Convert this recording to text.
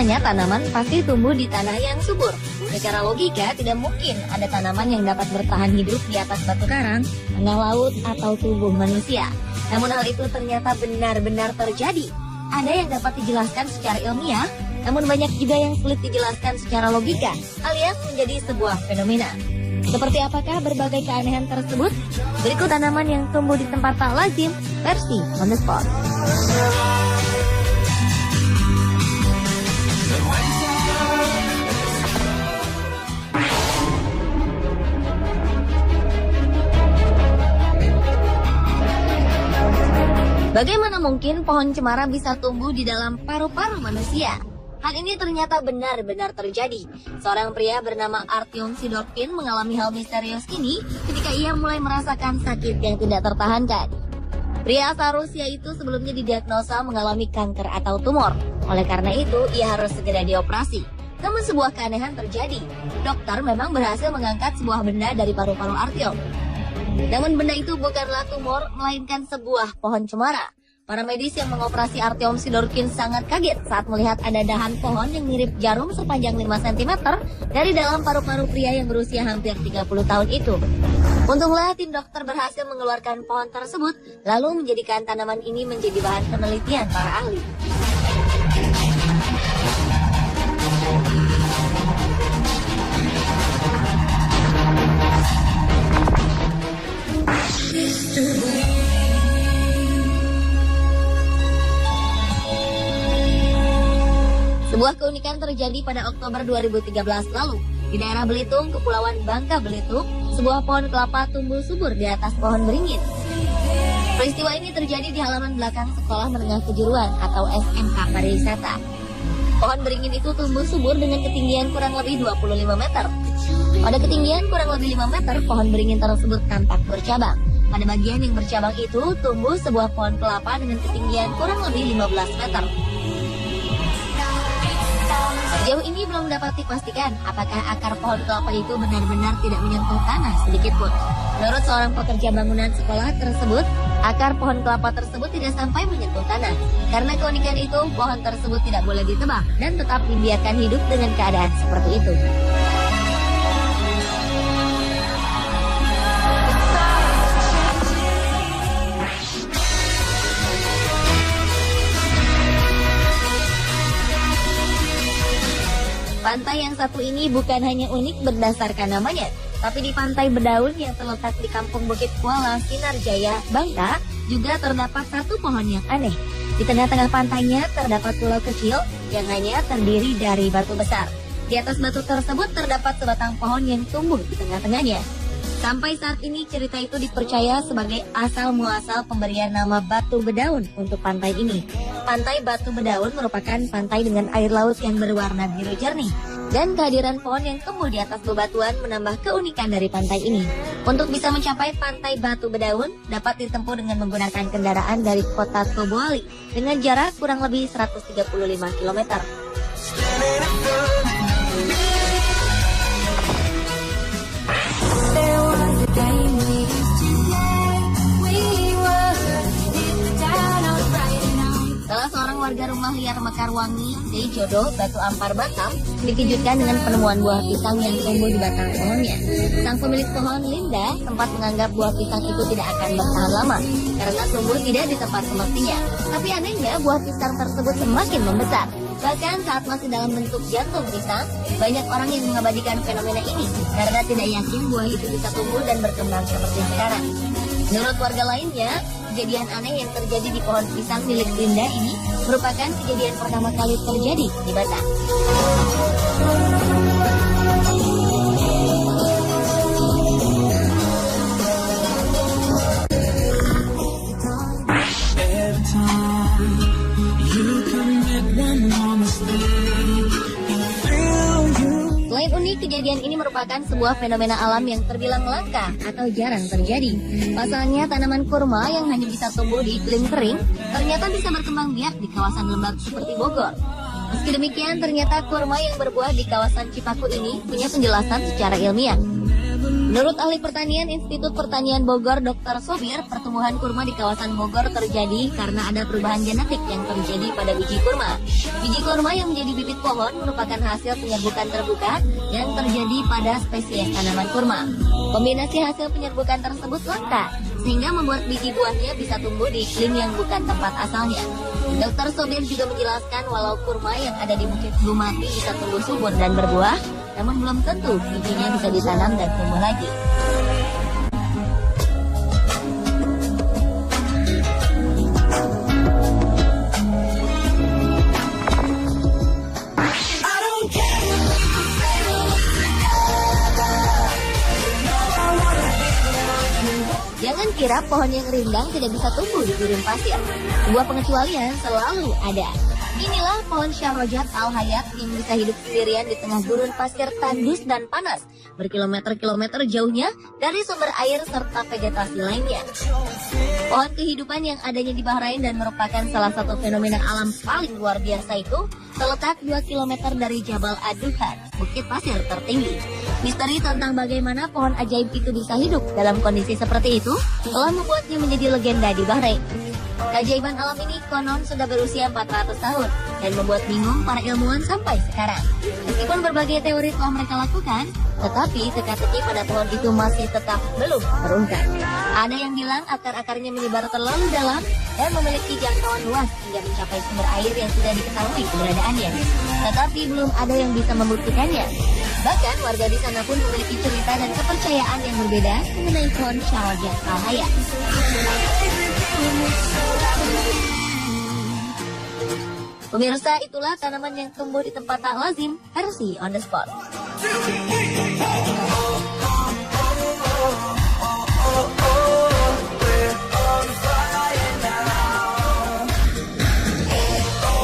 Biasanya tanaman pasti tumbuh di tanah yang subur. Secara logika tidak mungkin ada tanaman yang dapat bertahan hidup di atas batu karang, tengah laut, atau tubuh manusia. Namun hal itu ternyata benar-benar terjadi. Ada yang dapat dijelaskan secara ilmiah, namun banyak juga yang sulit dijelaskan secara logika, alias menjadi sebuah fenomena. Seperti apakah berbagai keanehan tersebut? Berikut tanaman yang tumbuh di tempat tak lazim, versi On The Spot. Bagaimana mungkin pohon cemara bisa tumbuh di dalam paru-paru manusia? Hal ini ternyata benar-benar terjadi. Seorang pria bernama Artyom Sidorkin mengalami hal misterius ini ketika ia mulai merasakan sakit yang tidak tertahankan. Pria asal Rusia itu sebelumnya didiagnosa mengalami kanker atau tumor. Oleh karena itu, ia harus segera dioperasi. Namun sebuah keanehan terjadi. Dokter memang berhasil mengangkat sebuah benda dari paru-paru Artyom. Namun benda itu bukanlah tumor, melainkan sebuah pohon cemara. Para medis yang mengoperasi Artyom Sidorkin sangat kaget saat melihat ada dahan pohon yang mirip jarum sepanjang 5 cm dari dalam paru-paru pria yang berusia hampir 30 tahun itu. Untunglah tim dokter berhasil mengeluarkan pohon tersebut, lalu menjadikan tanaman ini menjadi bahan penelitian para ahli. Sebuah keunikan terjadi pada Oktober 2013 lalu. Di daerah Belitung, Kepulauan Bangka Belitung, sebuah pohon kelapa tumbuh subur di atas pohon beringin. Peristiwa ini terjadi di halaman belakang Sekolah Menengah Kejuruan atau SMK Pariwisata. Pohon beringin itu tumbuh subur dengan ketinggian kurang lebih 25 meter. Pada ketinggian kurang lebih 5 meter, pohon beringin tersebut tampak bercabang. Pada bagian yang bercabang itu, tumbuh sebuah pohon kelapa dengan ketinggian kurang lebih 15 meter. Sejauh ini belum dapat dipastikan apakah akar pohon kelapa itu benar-benar tidak menyentuh tanah sedikit pun. Menurut seorang pekerja bangunan sekolah tersebut, akar pohon kelapa tersebut tidak sampai menyentuh tanah. Karena keunikan itu, pohon tersebut tidak boleh ditebang dan tetap dibiarkan hidup dengan keadaan seperti itu. Pantai yang satu ini bukan hanya unik berdasarkan namanya, tapi di Pantai Bedaun yang terletak di Kampung Bukit Kuala, Sinarjaya, Bangka, juga terdapat satu pohon yang aneh. Di tengah-tengah pantainya terdapat pulau kecil yang hanya terdiri dari batu besar. Di atas batu tersebut terdapat sebatang pohon yang tumbuh di tengah-tengahnya. Sampai saat ini cerita itu dipercaya sebagai asal-muasal pemberian nama Batu Bedaun untuk pantai ini. Pantai Batu Bedaun merupakan pantai dengan air laut yang berwarna biru jernih. Dan kehadiran pohon yang tumbuh di atas bebatuan menambah keunikan dari pantai ini. Untuk bisa mencapai Pantai Batu Bedaun dapat ditempuh dengan menggunakan kendaraan dari kota Tobuali dengan jarak kurang lebih 135 km. Salah seorang warga rumah liar Mekarwangi, Jodoh, Batu Ampar, Batam, dikejutkan dengan penemuan buah pisang yang tumbuh di batang pohonnya. Sang pemilik pohon, Linda, sempat menganggap buah pisang itu tidak akan bertahan lama karena tumbuh tidak di tempat semestinya. Tapi anehnya, buah pisang tersebut semakin membesar. Bahkan saat masih dalam bentuk jantung pisang, banyak orang yang mengabadikan fenomena ini karena tidak yakin buah itu bisa tumbuh dan berkembang seperti sekarang. Menurut warga lainnya, kejadian aneh yang terjadi di pohon pisang milik Linda ini merupakan kejadian pertama kali terjadi di Batam. Selain unik, kejadian ini merupakan sebuah fenomena alam yang terbilang langka atau jarang terjadi. Pasalnya, tanaman kurma yang hanya bisa tumbuh di iklim kering ternyata bisa berkembang biak di kawasan lembab seperti Bogor. Meski demikian, ternyata kurma yang berbuah di kawasan Cipaku ini punya penjelasan secara ilmiah. Menurut ahli pertanian Institut Pertanian Bogor, Dr. Sobir, pertumbuhan kurma di kawasan Bogor terjadi karena ada perubahan genetik yang terjadi pada biji kurma. Biji kurma yang menjadi bibit pohon merupakan hasil penyerbukan terbuka yang terjadi pada spesies tanaman kurma. Kombinasi hasil penyerbukan tersebut langka, sehingga membuat biji buahnya bisa tumbuh di iklim yang bukan tempat asalnya. Dr. Sobir juga menjelaskan walau kurma yang ada di Bukit Bumati bisa tumbuh subur dan berbuah, namun belum tentu bijinya bisa ditanam dan tumbuh lagi. Jangan kira pohon yang rindang tidak bisa tumbuh di gurun pasir. Sebuah pengecualian selalu ada. Inilah pohon Syarojat al-Hayat yang bisa hidup sendirian di tengah gurun pasir tandus dan panas, berkilometer-kilometer jauhnya dari sumber air serta vegetasi lainnya. Pohon kehidupan yang adanya di Bahrain dan merupakan salah satu fenomena alam paling luar biasa itu terletak 2 km dari Jabal Ad-Duhan, bukit pasir tertinggi. Misteri tentang bagaimana pohon ajaib itu bisa hidup dalam kondisi seperti itu telah membuatnya menjadi legenda di Bahrain. Keajaiban alam ini konon sudah berusia 400 tahun dan membuat bingung para ilmuwan sampai sekarang. Meskipun berbagai teori telah mereka lakukan, tetapi teka-teki pada pohon itu masih tetap belum terungkap. Ada yang bilang akar-akarnya menyebar terlalu dalam dan memiliki jangkauan luas hingga mencapai sumber air yang sudah diketahui keberadaannya. Tetapi belum ada yang bisa membuktikannya. Bahkan warga di sana pun memiliki cerita dan kepercayaan yang berbeda mengenai pohon Syarojat al-Hayat. Pemirsa, itulah tanaman yang tumbuh di tempat tak lazim, versi on the spot.